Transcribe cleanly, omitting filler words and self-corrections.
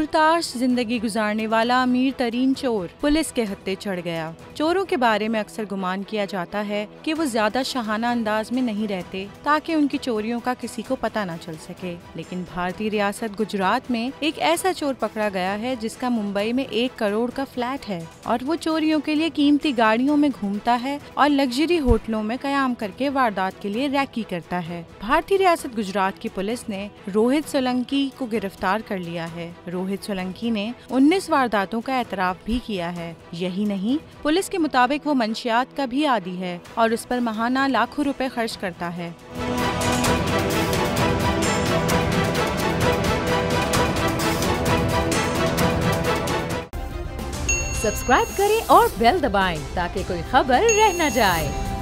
पुरताश जिंदगी गुजारने वाला अमीर तरीन चोर पुलिस के हत्थे चढ़ गया। चोरों के बारे में अक्सर गुमान किया जाता है कि वो ज्यादा शाहाना अंदाज में नहीं रहते ताकि उनकी चोरियों का किसी को पता न चल सके, लेकिन भारतीय रियासत गुजरात में एक ऐसा चोर पकड़ा गया है जिसका मुंबई में 1 करोड़ का फ्लैट है और वो चोरियों के लिए कीमती गाड़ियों में घूमता है और लग्जरी होटलों में कयाम करके वारदात के लिए रैकी करता है। भारतीय रियासत गुजरात की पुलिस ने रोहित सोलंकी को गिरफ्तार कर लिया है। रोहित सोलंकी ने 19 वारदातों का एतराफ भी किया है। यही नहीं, पुलिस के मुताबिक वो मंशियात का भी आदी है और उस पर माहाना लाखों रुपए खर्च करता है। सब्सक्राइब करें और बेल दबाएं ताकि कोई खबर रह न जाए।